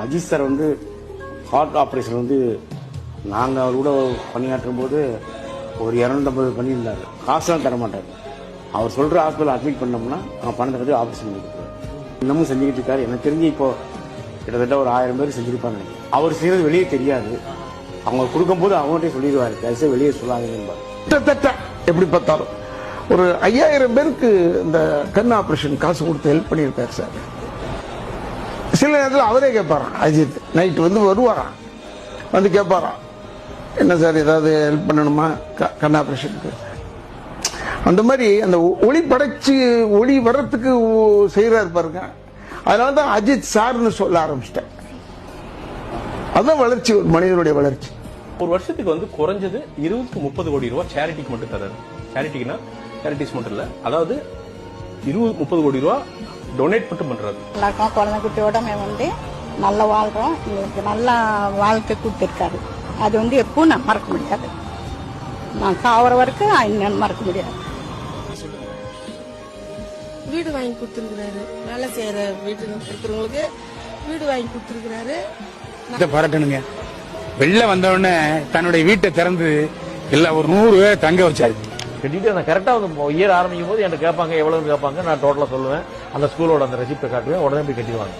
Ajith sir வந்து heart operation வந்து நாங்கள் அவர் கூட பணியாற்றும் போது ஒரு 250 பண்ணியிருந்தாரு. காசுலாம் தர மாட்டார். அவர் சொல்கிற ஹாஸ்பிட்டல் அட்மிட் பண்ணோம்னா அவன் பணத்தை கட்டி ஆப்ரேஷன் பண்ணிட்டு இன்னமும் செஞ்சுக்கிட்டு இருக்காரு. எனக்கு தெரிஞ்சு இப்போ கிட்டத்தட்ட ஒரு 1000 பேர் செஞ்சிருப்பாங்க. அவர் செய்யறது வெளியே தெரியாது. அவங்க கொடுக்கும்போது அவங்ககிட்ட சொல்லிடுவாரு, தயவுசெய்து வெளியே சொல்லாதீங்க. கிட்டத்தட்ட எப்படி பார்த்தாலும் ஒரு 5000 பேருக்கு இந்த கண் ஆபரேஷன் காசு கொடுத்து ஹெல்ப் பண்ணியிருக்காரு சார். சில நேரத்தில் அவரே கேட்பாராம், அஜித் நைட்டு வந்து வருவாராம், வந்து கேட்பாராம், என்ன சார் ஏதாவது ஹெல்ப் பண்ணணுமா கண் ஆபரேஷனுக்கு. அந்த மாதிரி அந்த ஒளி படைச்சு ஒளி வர்றதுக்கு செய்யறாரு பாருங்க. அதனால தான் அஜித் சார்னு சொல்ல ஆரம்பிச்சிட்டேன். அதுதான் வளர்ச்சி, ஒரு மனிதனுடைய வளர்ச்சி. ஒரு வருஷத்துக்கு வந்து குறைஞ்சது 20-30 கோடி ரூபாய் சேரிட்டிக்கு மட்டும் தராரு. சேரிட்டிக்குன்னா சேரிட்டிஸ் மட்டும் இல்ல, அதாவது 20-30 கோடி ரூபாய் டொனேட் மட்டும் பண்றாரு. எல்லாருக்கும் குழந்தை குட்டியோட வந்து நல்லா வாழ்றோம். எங்களுக்கு நல்ல வாழ்க்கை கொடுத்துருக்காரு. அது வந்து எப்பவும் நான் மறக்க முடியாது. நான் சாவர வரைக்கும் இன்னும் மறக்க முடியாது. வீடு வாங்கி கொடுத்துருக்கிறாரு. வேலை செய்யற வீட்டுக்கு இருக்கிறவங்களுக்கு வீடு வாங்கி கொடுத்துருக்கிறாரு. பரட்டணுங்க. வெளில வந்தவுடனே தன்னுடைய வீட்டை திறந்து எல்லாம் ஒரு 100 பேர் தங்க வச்சாரு. கட்டிட்டு நான் கரெக்டா வந்து இயர் ஆரம்பிக்கும் போது என்கிட்ட கேட்பாங்க, எவ்வளவு கேட்பாங்க. நான் டோட்டலா சொல்லுவேன், அந்த ஸ்கூலோட அந்த ரெசிப்டை காட்டுவேன், உடனே போய் கட்டிடுவாங்க.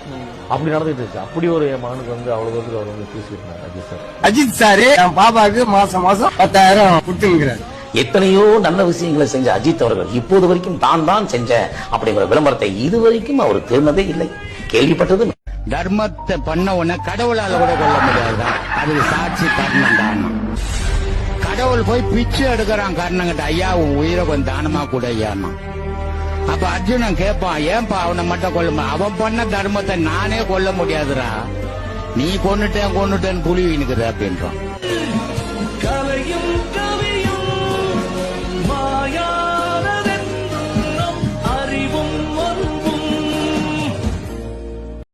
அப்படி நடந்துட்டு இருந்துச்சு. அப்படி ஒரு என் மகனுக்கு வந்து அவ்வளவு தூரத்துக்கு அவர் வந்து பேசியிருந்தார் அஜித் சார். அஜித் சார் என் பாப்பாவுக்கு மாசம் 10,000 கொடுத்துருக்கிறார். எத்தனையோ நல்ல விஷயங்களை செஞ்ச அஜித் அவர்கள் இப்போது வரைக்கும் தான் செஞ்சேன் அப்படிங்கிற விளம்பரத்தை இதுவரைக்கும் அவர் தேர்ந்ததே இல்லை. கேள்விப்பட்டது தர்மத்தை பண்ண உடனே கடவுளால கூட கொள்ள முடியாதுதான். அதுக்கு சாட்சி கர்ணம் தான். கடவுள் போய் பிச்சு எடுக்கிறான் கர்ணங்கிட்ட, ஐயா உன் உயிரை கொஞ்சம் தானமா கூட ஐயாமா. அப்ப அர்ஜுனன் கேட்பான், ஏன்பா அவனை மட்டும் கொல்ல, அவன் பண்ண தர்மத்தை நானே கொல்ல முடியாதுடா, நீ கொன்னுட்டேன்னு புலி நிக்குது அப்படின்றான்.